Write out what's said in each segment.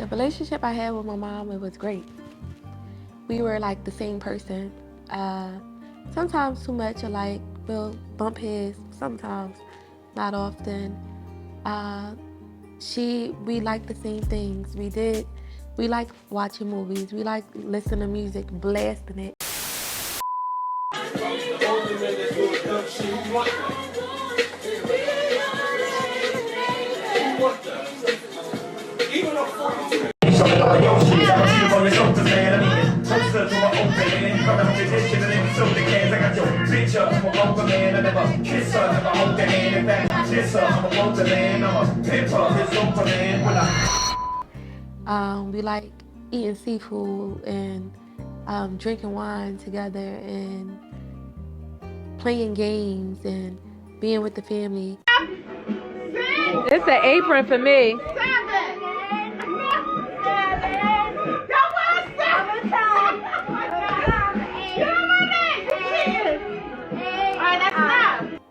The relationship I had with my mom, it was great. We were like the same person. Sometimes too much alike. We'll bump heads sometimes, not often. Uh, we liked the same things. We like watching movies. We like listening to music, blasting it. We like eating seafood and drinking wine together and playing games and being with the family. It's an apron for me.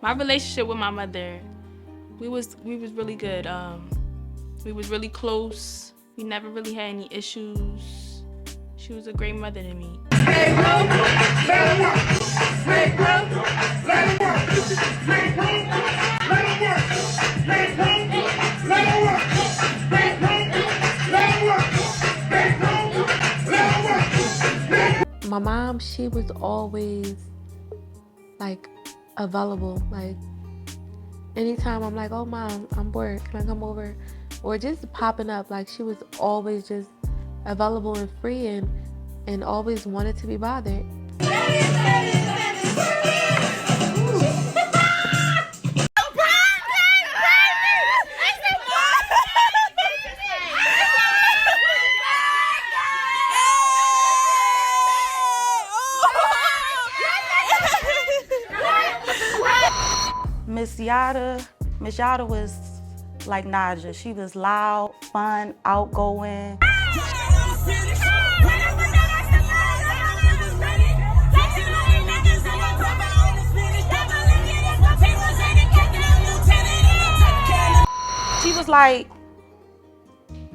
My relationship with my mother, we was really good. We was really close. We never really had any issues. She was a great mother to me. My mom, she was always like available. Like anytime I'm like, oh mom, I'm bored, can I come over? Or just popping up. Like she was always just available and free and always wanted to be bothered. Miss Yada was like Naja. She was loud, fun, outgoing.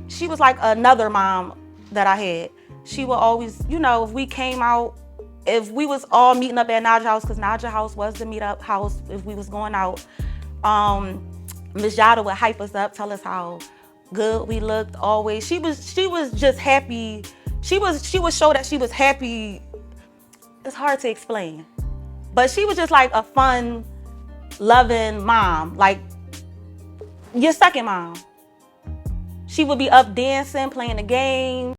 She was like another mom that I had. She would always, if we came out, if we was all meeting up at Naja house, because Naja house was the meet-up house if we was going out, Miss Yada would hype us up, tell us how good we looked always. She was just happy. She would show that she was happy. It's hard to explain. But she was just like a fun, loving mom, like your second mom. She would be up dancing, playing the game.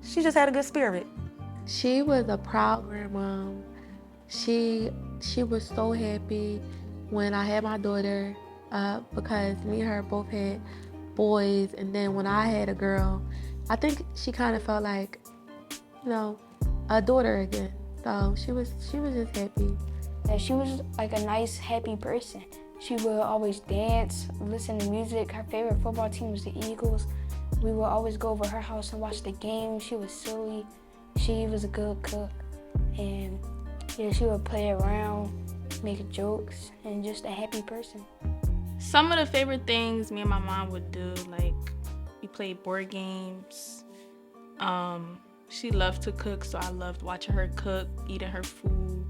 She just had a good spirit. She was a proud grandmom. She was so happy when I had my daughter because me and her both had boys, and then when I had a girl, I think she kind of felt like, a daughter again. So she was just happy. Yeah, she was like a nice, happy person. She would always dance, listen to music. Her favorite football team was the Eagles. We would always go over her house and watch the game. She was silly. She was a good cook. And yeah, she would play around, make jokes, and just a happy person. Some of the favorite things me and my mom would do, like we played board games. She loved to cook, so I loved watching her cook, eating her food.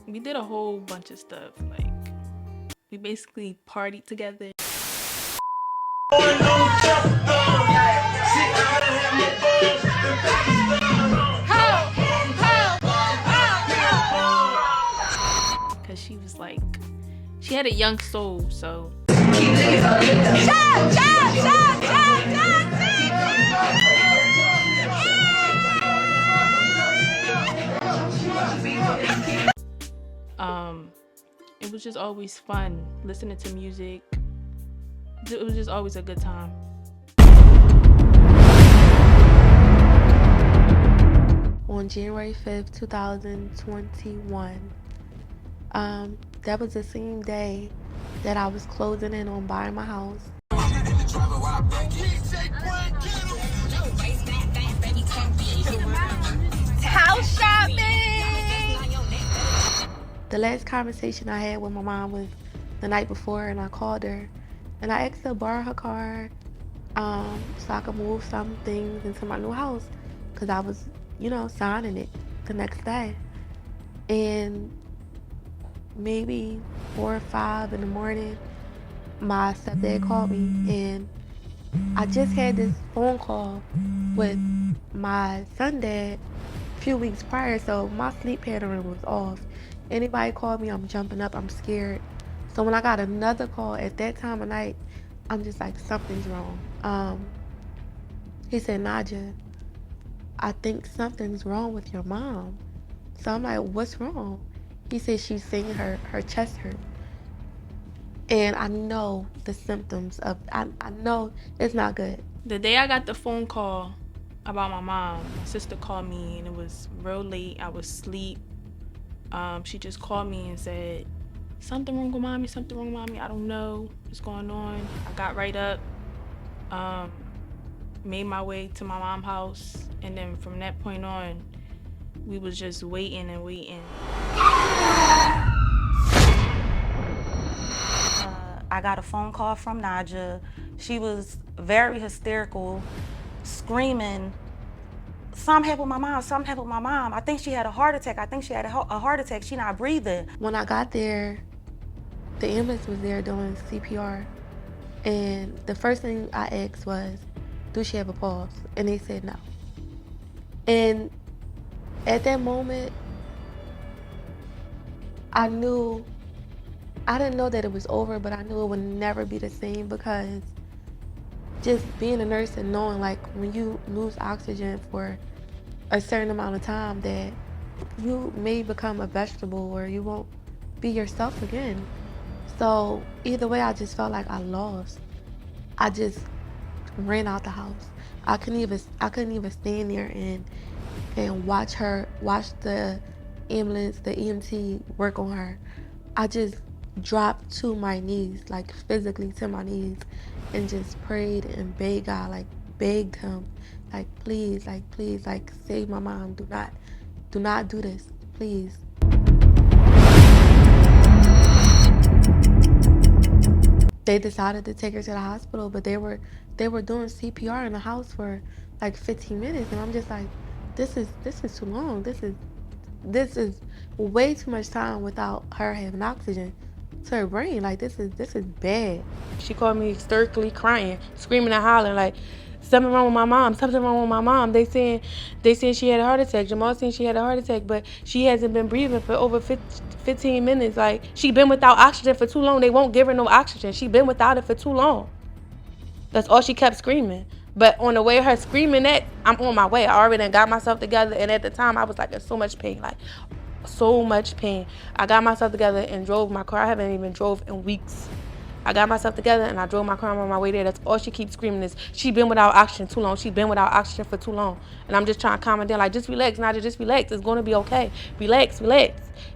We did a whole bunch of stuff. Like we basically partied together. Cause she was like, she had a young soul, so. It was just always fun listening to music. It was just always a good time. On January 5th, 2021, that was the same day that I was closing in on buying my house. House shopping. The last conversation I had with my mom was the night before, and I called her and I asked her to borrow her car so I could move some things into my new house because I was, signing it the next day. And maybe 4 or 5 in the morning, my stepdad called me, and I just had this phone call with my son dad a few weeks prior, so my sleep pattern was off. Anybody called me, I'm jumping up, I'm scared. So when I got another call at that time of night, I'm just like, something's wrong. He said, Naja, I think something's wrong with your mom. So I'm like, what's wrong? He said she's saying her chest hurt. And I know the symptoms of, I know it's not good. The day I got the phone call about my mom, my sister called me and it was real late. I was asleep. She just called me and said, something wrong with mommy, something wrong with mommy. I don't know what's going on. I got right up, made my way to my mom's house. And then from that point on, we was just waiting and waiting. I got a phone call from Naja. She was very hysterical, screaming, something happened with my mom, something happened with my mom. I think she had a heart attack. I think she had a heart attack. She not breathing. When I got there, the ambulance was there doing CPR. And the first thing I asked was, do she have a pulse? And they said no. And at that moment, I didn't know that it was over, but I knew it would never be the same, because just being a nurse and knowing, like, when you lose oxygen for a certain amount of time, that you may become a vegetable or you won't be yourself again. So either way, I just felt like I lost. I just ran out the house. I couldn't even stand there and watch the ambulance, the EMT work on her. I just dropped to my knees, like physically to my knees, and just prayed and begged God, like begged him, like please, save my mom. Do not do this, please. They decided to take her to the hospital, but they were doing CPR in the house for like 15 minutes, and I'm just like, this is too long. This is way too much time without her having oxygen to her brain. Like, this is bad. She called me hysterically crying, screaming and hollering like, something wrong with my mom, something wrong with my mom. They saying she had a heart attack. Jamal saying she had a heart attack, but she hasn't been breathing for over 15 minutes. Like, she been without oxygen for too long. They won't give her no oxygen. She been without it for too long. That's all she kept screaming. But on the way her screaming that, I'm on my way. I already got myself together, and at the time I was like in so much pain, like so much pain. I got myself together and drove my car. I haven't even drove in weeks. I got myself together and I drove my car on my way there. That's all she keeps screaming is, she been without oxygen too long. She been without oxygen for too long. And I'm just trying to calm her down, like, just relax, Naja, just relax. It's going to be okay. Relax.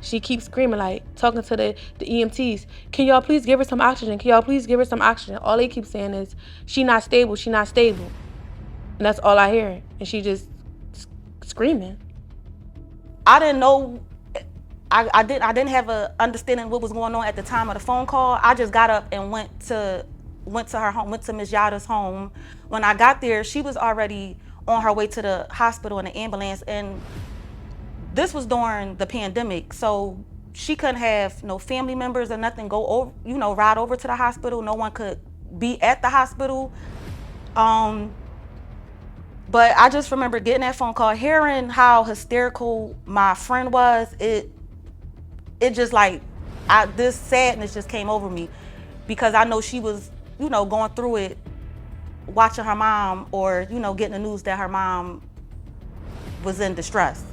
She keeps screaming, like, talking to the EMTs. Can y'all please give her some oxygen? Can y'all please give her some oxygen? All they keep saying is, she not stable. And that's all I hear. And she just screaming. I didn't know. I didn't have a understanding what was going on at the time of the phone call. I just got up and went to her home, went to Ms. Yada's home. When I got there, she was already on her way to the hospital in the ambulance, and this was during the pandemic, so she couldn't have no family members or nothing go over, ride over to the hospital. No one could be at the hospital. But I just remember getting that phone call, hearing how hysterical my friend was. It just like, this sadness just came over me, because I know she was, going through it, watching her mom, or, getting the news that her mom was in distress.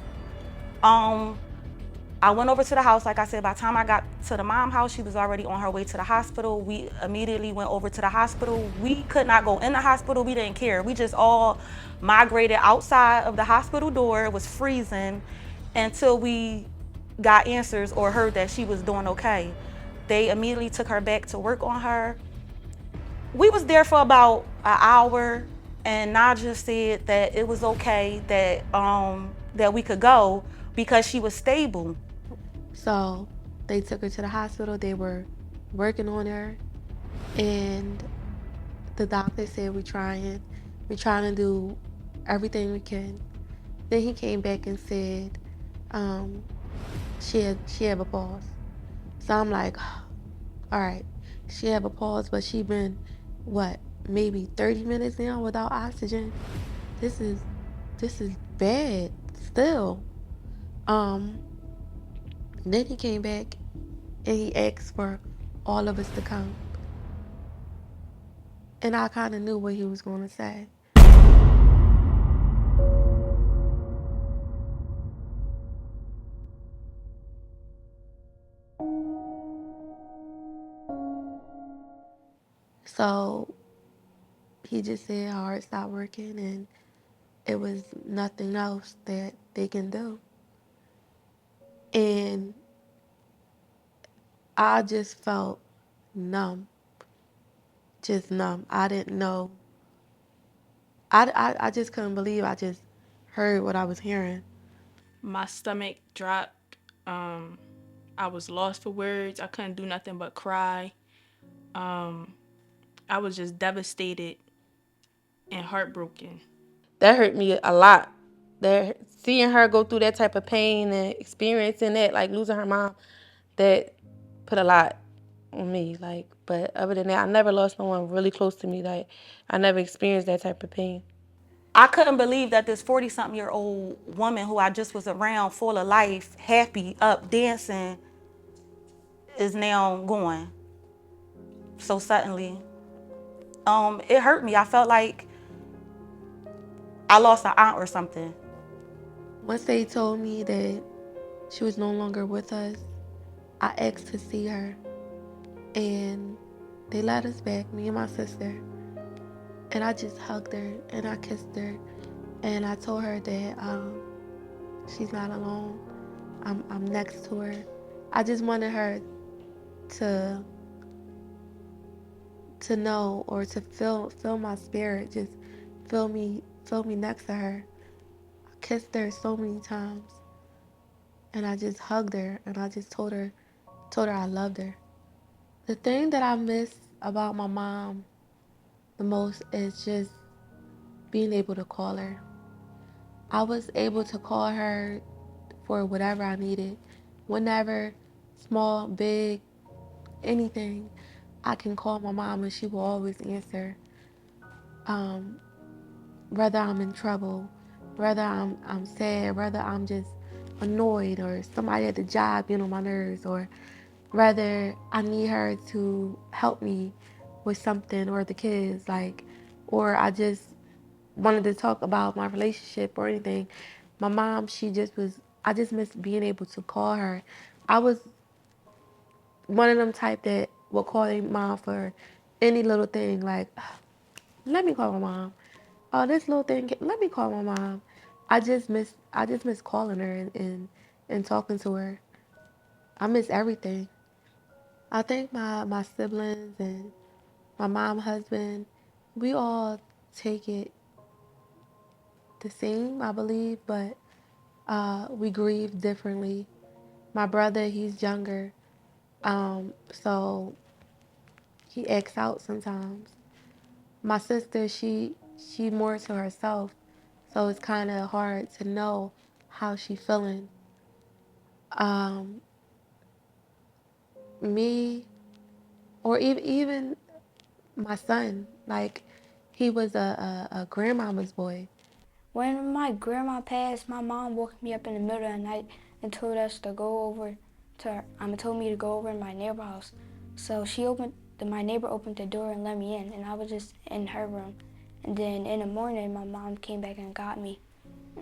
I went over to the house. Like I said, by the time I got to the mom's house, she was already on her way to the hospital. We immediately went over to the hospital. We could not go in the hospital. We didn't care. We just all migrated outside of the hospital door. It was freezing until we got answers or heard that she was doing okay. They immediately took her back to work on her. We was there for about an hour, and Naja said that it was okay that we could go because she was stable. So they took her to the hospital. They were working on her, and the doctor said, we're trying to do everything we can. Then he came back and said she had a pulse. So I'm like, all right, she have a pulse, but she been what, maybe 30 minutes now without oxygen. This is bad still. Then he came back and he asked for all of us to come. And I kind of knew what he was going to say. So he just said her heart stopped working and it was nothing else that they can do. And I just felt numb, just numb. I didn't know. I just couldn't believe I just heard what I was hearing. My stomach dropped. I was lost for words. I couldn't do nothing but cry. I was just devastated and heartbroken. That hurt me a lot. That seeing her go through that type of pain and experiencing that, like losing her mom, that put a lot on me. Like, but other than that, I never lost no one really close to me. Like, I never experienced that type of pain. I couldn't believe that this 40-something-year-old woman who I just was around, full of life, happy, up, dancing, is now gone so suddenly. It hurt me. I felt like I lost an aunt or something. Once they told me that she was no longer with us, I asked to see her. And they let us back, me and my sister. And I just hugged her and I kissed her. And I told her that she's not alone. I'm next to her. I just wanted her to know or to feel my spirit, just feel me next to her. I kissed her so many times, and I just hugged her and I just told her I loved her. The thing that I miss about my mom the most is just being able to call her. I was able to call her for whatever I needed, whenever, small, big, anything. I can call my mom and she will always answer. Whether I'm in trouble, whether I'm sad, whether I'm just annoyed or somebody at the job getting on my nerves, or whether I need her to help me with something or the kids, like, or I just wanted to talk about my relationship or anything. My mom, I just miss being able to call her. I was one of them type that will call their mom for any little thing, like, let me call my mom. Oh, this little thing, let me call my mom. I just miss calling her and talking to her. I miss everything. I think my siblings and my mom, husband, we all take it the same, I believe, but we grieve differently. My brother, he's younger, so he acts out sometimes. My sister, she more to herself, so it's kind of hard to know how she feeling. Um, Me, or even my son, like he was a grandmama's boy. When my grandma passed, my mom woke me up in the middle of the night and told us to go over to her. Told me to go over in my neighbor's house. So my neighbor opened the door and let me in, and I was just in her room. And then in the morning, my mom came back and got me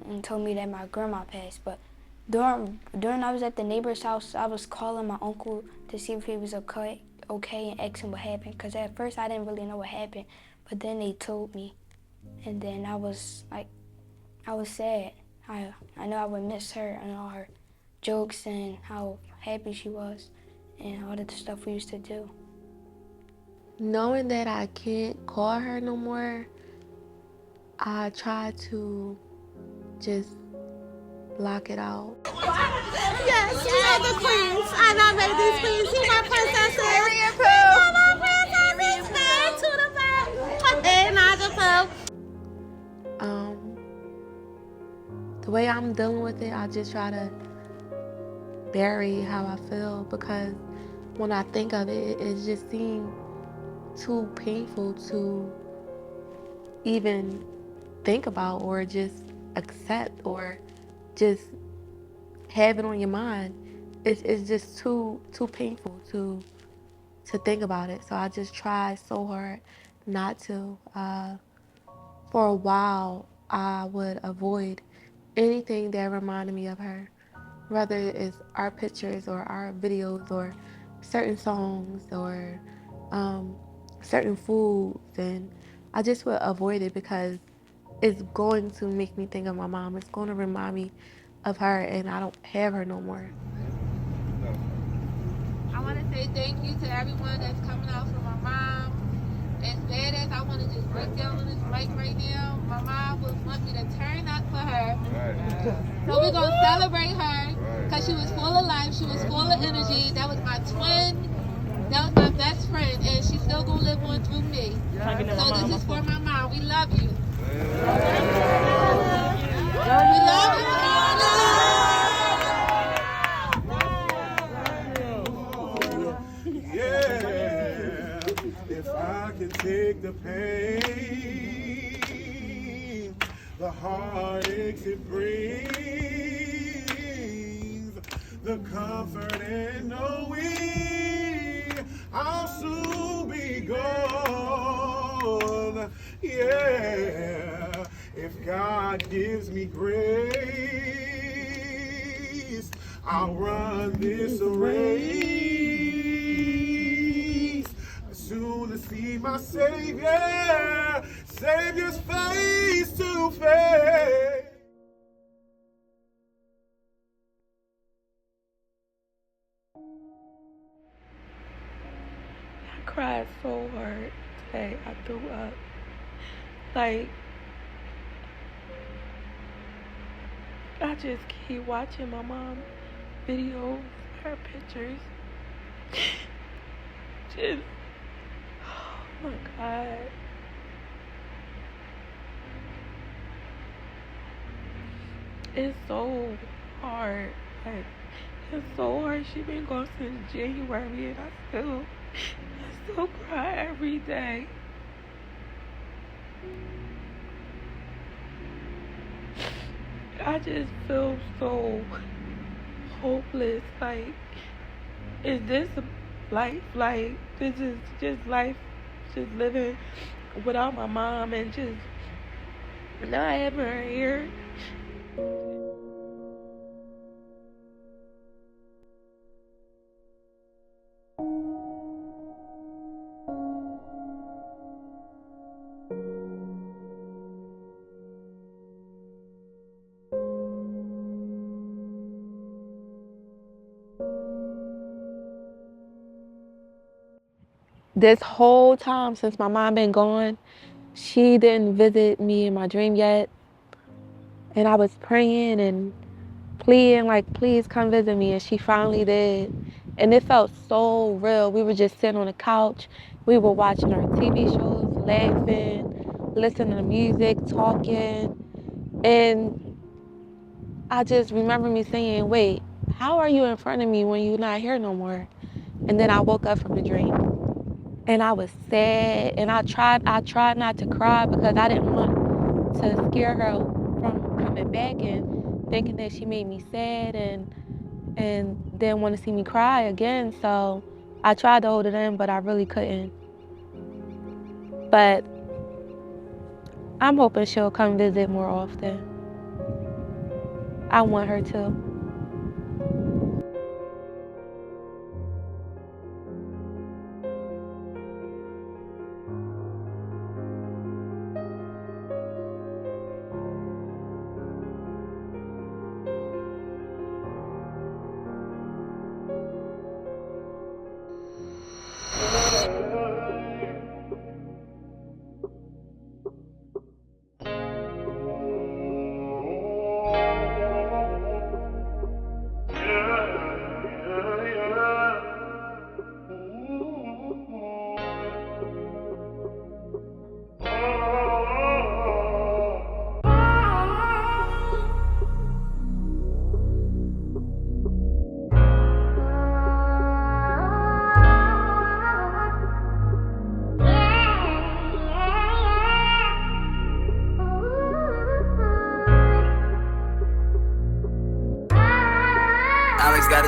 and told me that my grandma passed. But during I was at the neighbor's house, I was calling my uncle to see if he was okay, and ask him what happened. Cause at first I didn't really know what happened, but then they told me, and then I was sad. I know I would miss her and all her jokes and how happy she was. and all the stuff we used to do. Knowing that I can't call her no more, I try to just block it out. Yes, we are the queens. I nominate these queens. See my princesses. See my princesses. Hey, to the back. Hey, Naja Pooh. The way I'm dealing with it, I just try to bury how I feel, because when I think of it, it just seems too painful to even think about or just accept or just have it on your mind. It's just too painful to think about it. So I just try so hard not to. For a while, I would avoid anything that reminded me of her, whether it's our pictures or our videos or certain songs or certain foods, and I just would avoid it because it's going to make me think of my mom. It's going to remind me of her, and I don't have her no more. I want to say thank you to everyone that's coming out for my mom. As bad as I want to just break down on this mic right now, my mom would want me to turn up for her. Right. So we're going to celebrate her because she was full of life. She was full of energy. That was my twin. That was my best friend. And she's still going to live on through me. So this is for my mom. We love you. We love you. If I can take the pain, the heartaches it brings, the comfort in knowing I'll soon be gone. Yeah, if God gives me grace, I'll run this race. Soon to see my Savior's face to face. I cried so hard today. I threw up. Like, I just keep watching my mom videos, her pictures. Just, oh my God. It's so hard. Like, it's so hard. She been gone since January, and I still cry every day. I just feel so hopeless. Like, is this life? Like, this is just life, just living without my mom and just not having her here. This whole time since my mom been gone, she didn't visit me in my dream yet. And I was praying and pleading, like, please come visit me. And she finally did. And it felt so real. We were just sitting on the couch. We were watching our TV shows, laughing, listening to music, talking. And I just remember me saying, wait, how are you in front of me when you're not here no more? And then I woke up from the dream. And I was sad, and I tried not to cry because I didn't want to scare her from coming back and thinking that she made me sad and didn't want to see me cry again. So I tried to hold it in, but I really couldn't. But I'm hoping she'll come visit more often. I want her to.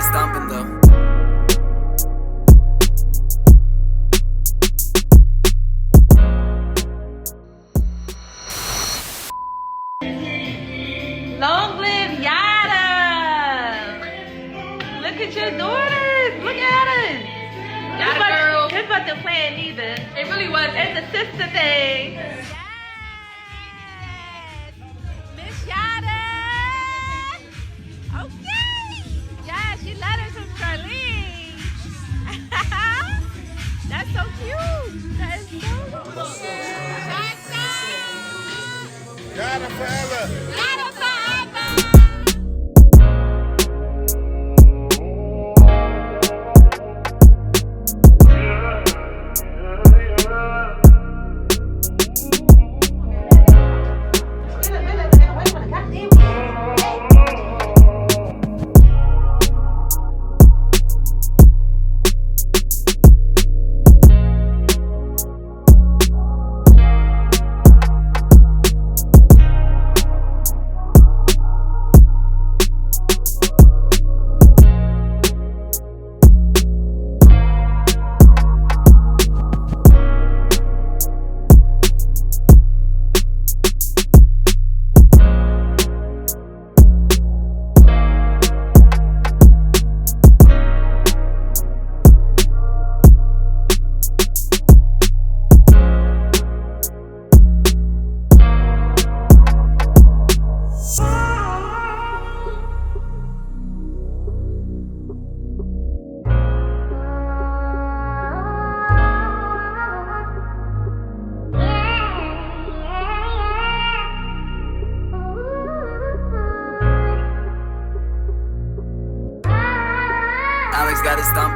stomping though. Long live Yada! Look at your daughters. Look at us. Yada girl. It's about to plan either. It really was. It's a sister thing. Miss Yada. Okay. Yeah, she let us from Charlene. That's so cute. That is so cute. Gotta forever. Gotta forever. Alex got it stomping.